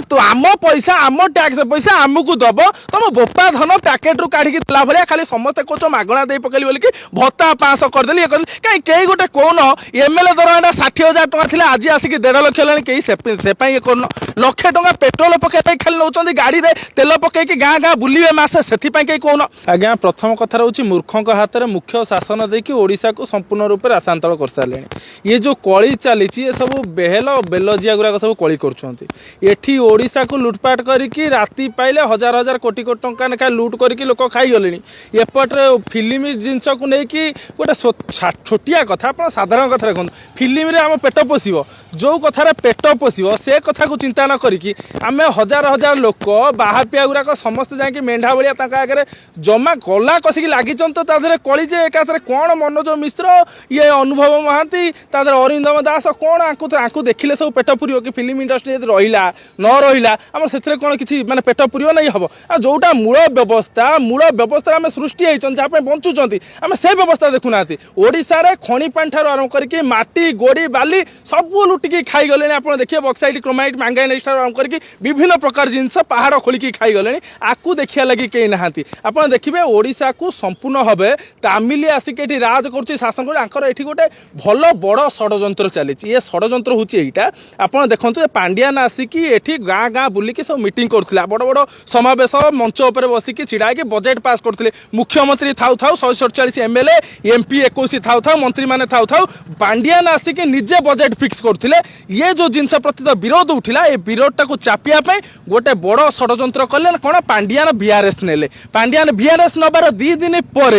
तो आम पैसा आम टैक्स पैसा आमको दब तुम बोपा धन पैकेट रू काढ़ी देला भाया खाली समस्ते कौच मागणा दे पकड़ी बोल कि भत्ता 500 करदेली कहीं कई गोटे कौन एमएलए दरमाटा 60,000 टका थी आज आसिक 1.5 लाख है कहीं से कर लक्षे टका पेट्रोल पकड़ खाली नौ गाड़ी में तेल पकईकि गाँ गाँ बुलवे मसे से कहीं कौन आज्ञा प्रथम कथा रोच मूर्खों हाथ में मुख्य शासन देकी ओडिशा को संपूर्ण रूप से आशांतल कर सारे ये जो कली चली सब बेहेल बेलजिया गुराक सब कली कर ओडिशा को लुटपाट करके राति पाइले हजार हजार कोटी कोटी टंका लेखा लुट करके लोक खाईगले एपटे फिल्म जिनस को लेकिन गोटे छोटिया कथा आप साधारण कथा देखो फिल्म रे आम पेट पोषब जो कथार पेट पोषब से कथा को चिंता न करी आम हजार हजार लोक बाहापिया गुराक समस्त जाकि मेढ़ा भाया आगे जमा गला कसिक लगी कली जे एक कौन मनोज मिश्र ये अनुभव महांती अरिंदम दास कौन आंकु देखिले सब पेट पुर कि फिल्म इंडस्ट्री रहा न रहा आम से कौन किसी माने पेट पुर नहीं हम जोटा मूल व्यवस्था आम सृष्टि होती बंचुंट आम से व्यवस्था देखुना ओडिशा रे खଣି पानी ठार आरंभ करके माटी गोड़ी बाली सब लुटिकी खाईगले आप देखिए बक्साइट क्रोमाइट मैंगानीज ठार आरंभ करके विभिन्न प्रकार जिनस पहाड़ खोलिकी खाईगले आकु देखिया लगी कहीं नहांती आप देखिए ओडिशा को संपूर्ण भावे तामिल आसिक राज कर शासन कर गोटे भल बड़ षड्यंत्र चली ये षड्यंत्र हूँ यहाँ आप देखो पांड्यान आसिकी एठी गाँ गाँ बुलिकी सब मीटिंग करथिला बड़ बड़ समावेश मंच उपर बसिकी छिड़ा के बजेट पास करथिले मुख्यमंत्री थाउ थाउ 147 एमएलए एमपी 21 थाउ थाउ मंत्री माने थाउ थाउ पांड्यान आसिकी निजे बजेट फिक्स करथिले ये जो जिनस प्रति विरोध उठिला ए विरोधटा को चापिया पे गोटे बड़ षड्यंत्र कले कौन पांड्यान बीआरएस नेले पांड्यान बीआरएस नबार 2 दिन पर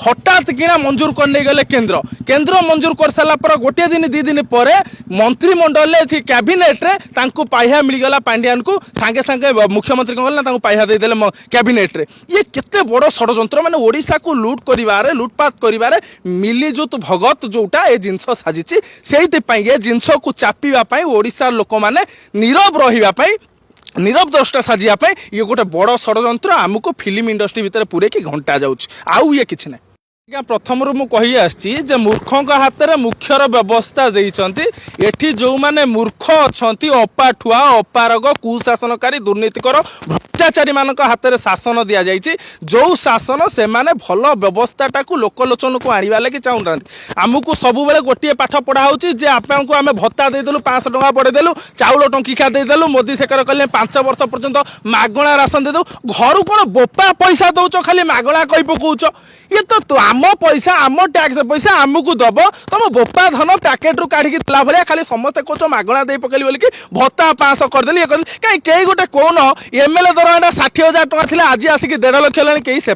हठात किना मंजूर कर गले केंद्र मंजूर कर सारा पर गोटे दिन 2 दिन पर मंत्रिमंडल कैबिनेट रे तांको पाइहा मिलगला पांड्यान को सांगे सांगे मुख्यमंत्री कौन ना पाइहा देदेले कैबिनेट रे ये केते बड़ षड्यंत्र माने ओडिशा को लूट करिवारे लुटपात करिवारे मिलीजुत भगत जोटा ए जिनस साजिछि सेहिति पई ए जिनस को चापिबा पई ओडिशा लोक माने नीरव रहिबा पई नीरव द्रष्टा साजिया ये गोटे बड़ षड्यंत्र आमको फिल्म इंडस्ट्री भितर पूरे कि घंटा जाउछ आउ ये किछि नै प्रथम रू मुझे आसी मूर्खों हाथ में मुख्यर व्यवस्था देती एठी जो माने मूर्ख अच्छा अपाठुआ अपारग कुशासनकारी दुर्नीतिकर भ्रष्टाचारी मान हाथ में शासन दि जाइए जो शासन से माने भल व्यवस्थाटा को लोकलोचन को आने लगे चाहूना आमको सब गोटे पाठ पढ़ा होची आपको आम भत्ता देदेलु 500 टका बढ़ेदेलु चाउल टंकिका देदेलु मोदी सरकार कहले 5 वर्ष पर्यंत मागणा राशन देदेलु घर कौन बोपा पैसा दौच खाली मागणा कही पकाउच ये तो आम पैसा आम टैक्स पैसा आमको दब तुम बोपा धन पैकेट रू काढ़ी देला भाया खाली समस्ते कौच मागणा दे पकड़ी बोल कि भत्ता 500 करदेली कहीं कई गोटे कौन एमएलए दरमाटा 60,000 टका थी आज आसिक 1.5 लाख है कहीं से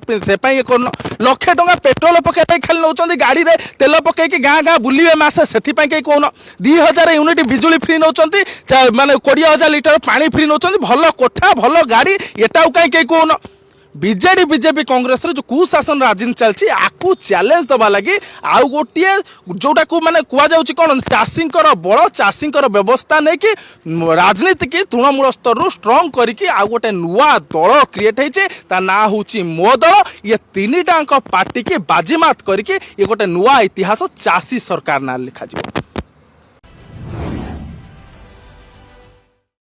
कर लक्षे टका पेट्रोल पकड़ खाली नौ गाड़ी में तेल पकईकि गाँ गाँ बुलवे मसे से कहीं कौन 2000 यूनिट बिजुली फ्री नौ माने 20,000 लिटर पानी फ्री नौ भल कोठा भल गाड़ी एटा कहीं कौन बीजेडी बीजेपी कांग्रेस जो कुशासन राजनीति चलती आपको चैलेंज दबा लगी आउ गोटे जोटा को माने कुआ जाउची कोन चाषी बड़ चाषी व्यवस्था नहीं कि राजनीति की तृणमूल स्तर रू स्ट्रंग करके आउ गोटे नुआ दल क्रिएट होती ना हूँ मो दल ये 3टाक पार्टी की बाजीमात करके ये गोटे नुआ इतिहास चाषी सरकार ना लिखा।